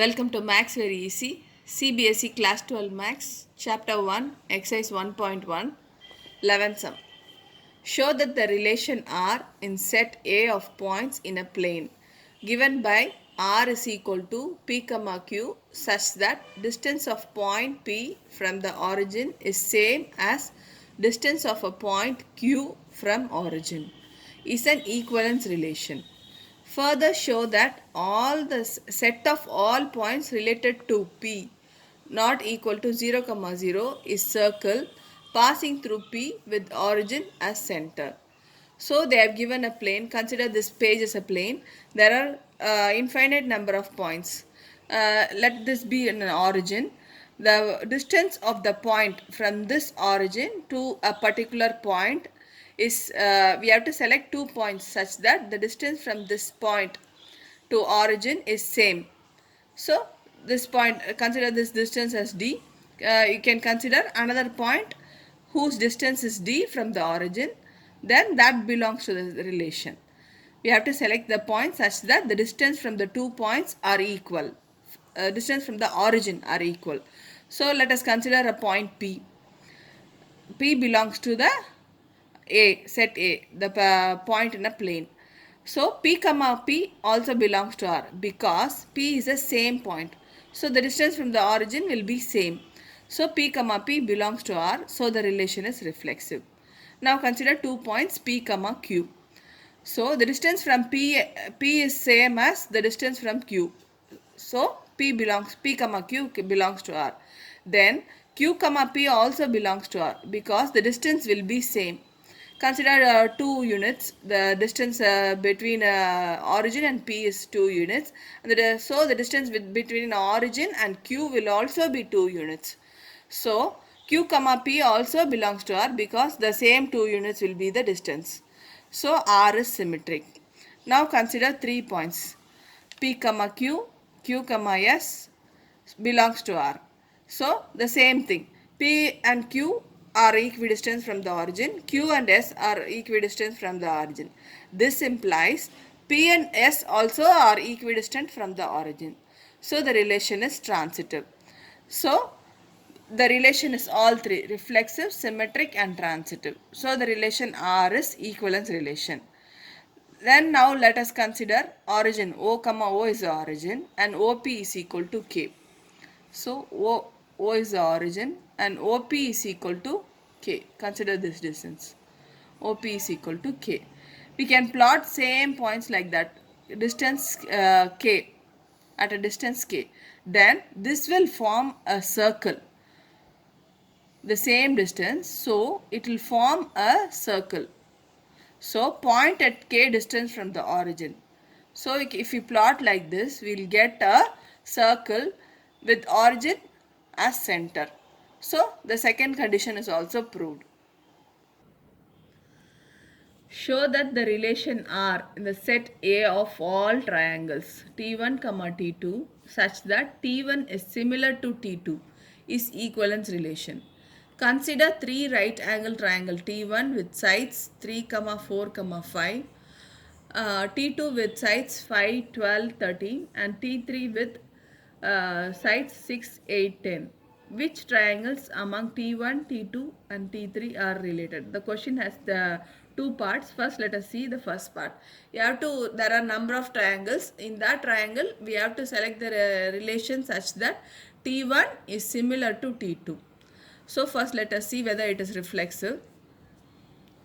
Welcome to Max Very Easy, CBSE Class 12 Max, Chapter 1, Exercise 1.1, 11th Sum. Show that the relation R in set A of points in a plane given by R is equal to P, Q such that distance of point P from the origin is same as distance of a point Q from origin is an equivalence relation. Further show that all the set of all points related to P not equal to 0, 0 is circle passing through P with origin as center. So they have given a plane. Consider this page as a plane. There are infinite number of points. Let this be an origin. The distance of the point from this origin to a particular point is we have to select 2 points such that the distance from this point to origin is same. So this point, consider this distance as d. You can consider another point whose distance is d from the origin, then that belongs to the relation. We have to select the point such that the distance from the 2 points are equal. Distance from the origin are equal. So let us consider a point P. P belongs to the set A, the point in a plane. So P comma P also belongs to R because P is the same point. So the distance from the origin will be same. So P comma P belongs to R. So the relation is reflexive. Now consider 2 points P comma Q. So the distance from P is same as the distance from Q. So P comma Q belongs to R. Then Q comma P also belongs to R because the distance will be same. Consider 2 units. The distance between origin and P is 2 units. And so the distance between origin and Q will also be 2 units. So Q comma P also belongs to R because the same 2 units will be the distance. So R is symmetric. Now consider 3 points. P comma Q, Q comma S belongs to R. So the same thing. P and Q are equidistant from the origin. Q and S are equidistant from the origin. This implies P and S also are equidistant from the origin. So the relation is transitive. So the relation is all three: reflexive, symmetric and transitive. So the relation R is equivalence relation. Then now let us consider origin. O comma O is the origin and OP is equal to K. So O is the origin and OP is equal to K. Consider this distance. OP is equal to K. We can plot same points like that. Distance K at a distance K. Then this will form a circle. The same distance. So it will form a circle. So point at K distance from the origin. So if we plot like this, we will get a circle with origin as center. So the second condition is also proved. Show that the relation R in the set A of all triangles T1, T2 such that T1 is similar to T2 is equivalence relation. Consider 3 right angle triangle T1 with sides 3, 4, 5, T2 with sides 5, 12, 13 and T3 with sides 6, 8, 10. Which triangles among T1, T2 and T3 are related? The question has the 2 parts. First let us see the first part. There are number of triangles. In that triangle we have to select the relation such that T1 is similar to T2. So first let us see whether it is reflexive.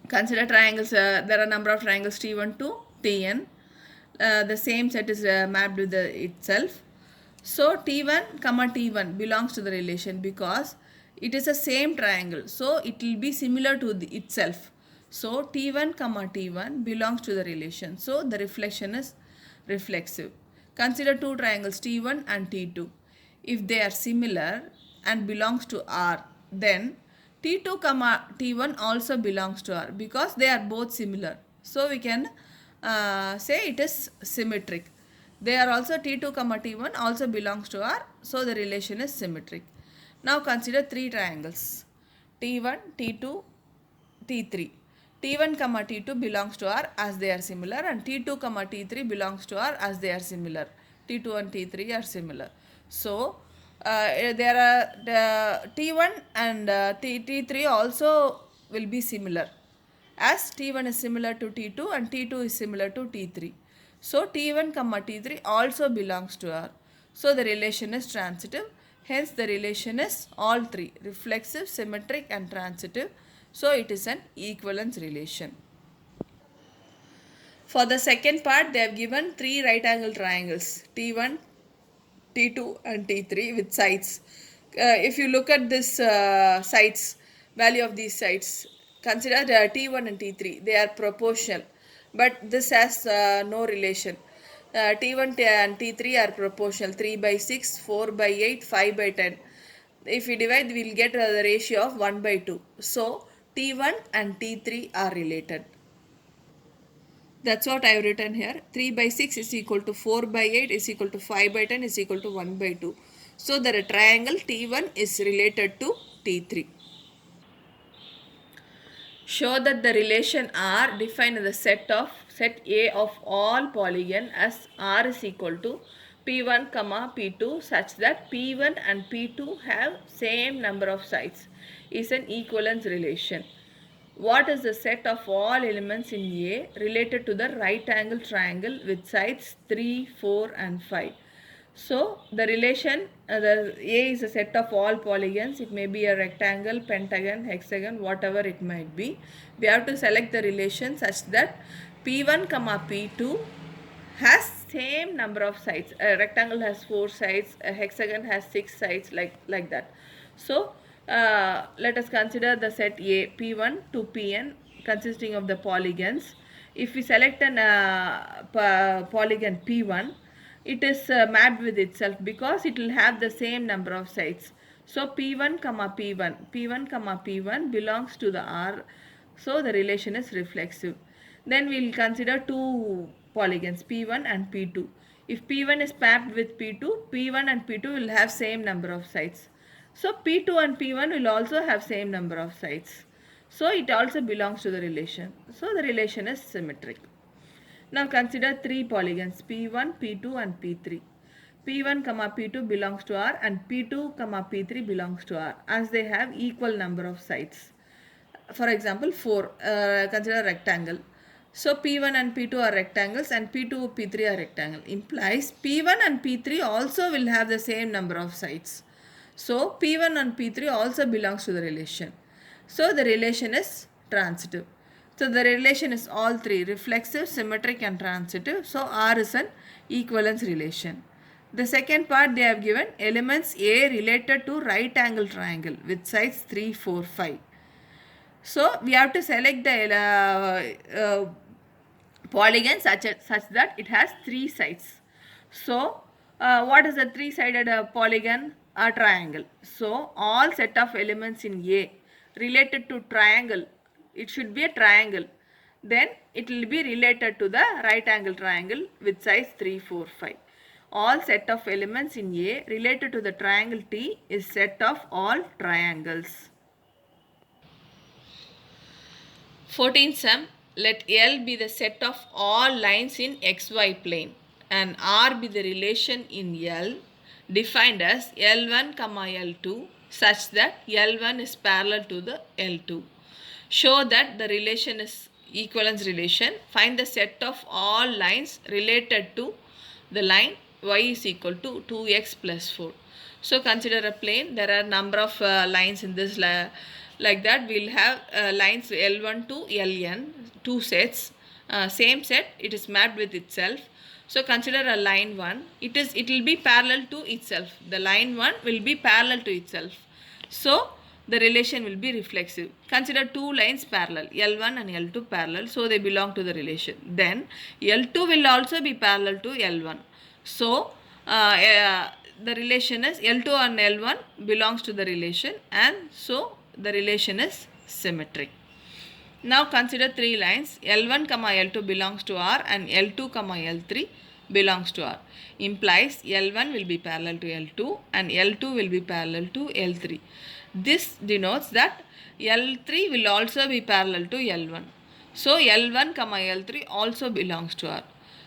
Consider triangles. There are number of triangles T1 to Tn. The same set is mapped with itself. So T1 comma T1 belongs to the relation because it is a same triangle. So it will be similar to itself. So T1 comma T1 belongs to the relation. So the reflection is reflexive. Consider 2 triangles T1 and T2. If they are similar and belongs to R, then T2 comma T1 also belongs to R because they are both similar. So we can say it is symmetric. They are also T2 comma T1 also belongs to R. So the relation is symmetric. Now consider 3 triangles T1, T2, T3. T1 comma T2 belongs to R as they are similar and T2 comma T3 belongs to R as they are similar. T2 and T3 are similar. So there are the T1 and T3 also will be similar, as T1 is similar to T2 and T2 is similar to T3. So T1 comma T3 also belongs to R. So the relation is transitive. Hence the relation is all three: reflexive, symmetric and transitive. So it is an equivalence relation. For the second part, they have given three right angle triangles, T1, T2 and T3 with sides. If you look at this sides, value of these sides, consider T1 and T3, they are proportional, but this has no relation. T1 and T3 are proportional, 3 by 6, 4 by 8, 5 by 10. If we divide, we will get the ratio of 1 by 2. So T1 and T3 are related. That's what I have written here. 3 by 6 is equal to 4 by 8 is equal to 5 by 10 is equal to 1 by 2. So the triangle T1 is related to T3. Show that the relation R defined in the set A of all polygon as R is equal to P1 comma P2 such that P1 and P2 have same number of sides is an equivalence relation. What is the set of all elements in A related to the right angle triangle with sides 3, 4 and 5? So the relation, the A is a set of all polygons. It may be a rectangle, pentagon, hexagon, whatever it might be. We have to select the relation such that P1 comma P2 has same number of sides. A rectangle has 4 sides, a hexagon has 6 sides, like that. So let us consider the set A, P1 to Pn, consisting of the polygons. If we select an polygon P1, it is mapped with itself because it will have the same number of sides. So P1 comma P1 belongs to the R. So the relation is reflexive. Then we will consider two polygons P1 and P2. If P1 is mapped with P2, P1 and P2 will have same number of sides. So P2 and P1 will also have same number of sides. So it also belongs to the relation. So the relation is symmetric. Now consider three polygons P1, P2 and P3. P1, P2 belongs to R and P2, P3 belongs to R as they have equal number of sides. For example, 4, consider rectangle. So P1 and P2 are rectangles and P2, P3 are rectangle. Implies P1 and P3 also will have the same number of sides. So P1 and P3 also belongs to the relation. So the relation is transitive. So the relation is all three: reflexive, symmetric and transitive. So R is an equivalence relation. The second part they have given elements A related to right angle triangle with sides 3, 4, 5. So we have to select the polygon such that it has three sides. So what is a three-sided polygon? A triangle. So all set of elements in A related to triangle, it should be a triangle. Then it will be related to the right angle triangle with sides 3, 4, 5. All set of elements in A related to the triangle T is set of all triangles. 14th sum, let L be the set of all lines in xy plane and R be the relation in L defined as L1, L2 such that L1 is parallel to the L2. Show that the relation is equivalence relation. Find the set of all lines related to the line y is equal to 2x plus 4. So consider a plane. There are number of lines in this like that. We will have lines L1 to Ln, two sets. Same set, it is mapped with itself. So consider a line 1. It will be parallel to itself. The line 1 will be parallel to itself. So the relation will be reflexive. Consider two lines parallel, L1 and L2 parallel. So they belong to the relation. Then L2 will also be parallel to L1. So the relation is L2 and L1 belongs to the relation, and so the relation is symmetric. Now consider three lines L1, L2 belongs to R and L2, L3 belongs to R. Implies L1 will be parallel to L2 and L2 will be parallel to L3. This denotes that L3 will also be parallel to L1. So L1, L3 also belongs to R.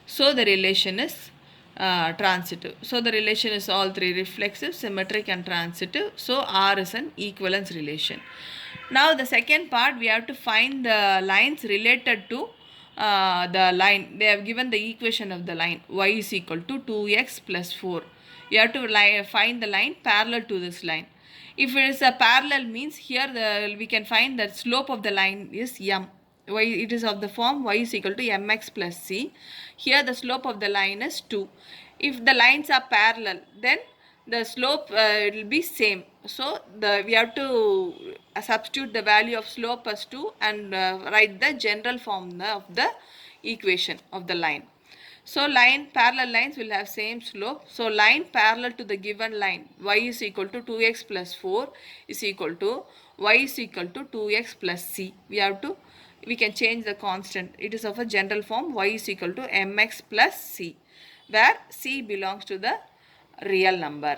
So the relation is transitive. So the relation is all three: reflexive, symmetric and transitive. So R is an equivalence relation. Now the second part, we have to find the lines related to the line. They have given the equation of the line y is equal to 2x plus 4. You have to find the line parallel to this line. If it is a parallel, means here we can find that slope of the line is m. Y, it is of the form y is equal to mx plus c. Here the slope of the line is 2. If the lines are parallel, then the slope will be same. So we have to substitute the value of slope as 2 and write the general form of the equation of the line. So parallel lines will have same slope. So line parallel to the given line y is equal to 2x plus 4 is equal to y is equal to 2x plus c. We can change the constant. It is of a general form y is equal to mx plus c, where c belongs to the real number.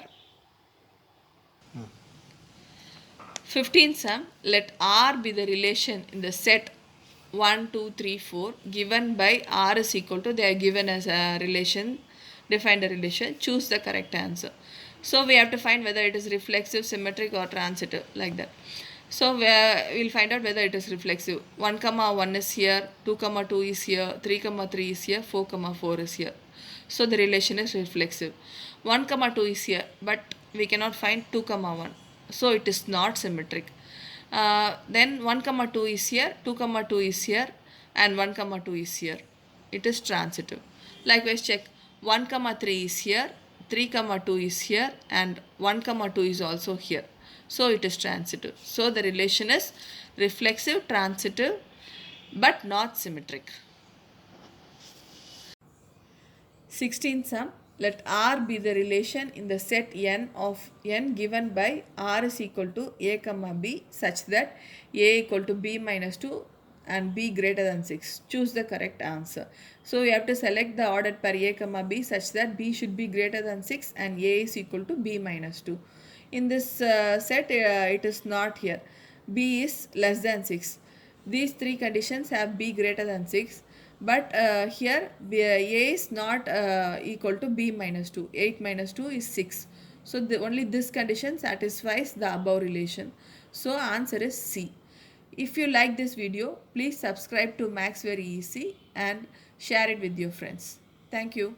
15th sum, let R be the relation in the set 1, 2, 3, 4 given by R is equal to, they are given as a relation, define the relation, choose the correct answer. So we have to find whether it is reflexive, symmetric or transitive, like that. So we'll find out whether it is reflexive. 1, 1 is here, 2, 2 is here, 3, 3 is here, 4, 4 is here. So the relation is reflexive. 1, 2 is here, but we cannot find 2, 1. So it is not symmetric. Then 1, 2 is here, 2, 2 is here, and 1, 2 is here. It is transitive. Likewise, check 1, 3 is here, 3, 2 is here, and 1, 2 is also here. So it is transitive. So the relation is reflexive, transitive, but not symmetric. 16th sum, let R be the relation in the set n of n given by R is equal to a comma b such that a equal to b minus 2 and b greater than 6. Choose the correct answer. So we have to select the ordered pair a comma b such that b should be greater than 6 and a is equal to b minus 2. In this set, it is not here. B is less than 6. These three conditions have b greater than 6. But here a is not equal to b minus 2. 8 minus 2 is 6. So only this condition satisfies the above relation. So answer is C. If you like this video, please subscribe to Maths Very Easy and share it with your friends. Thank you.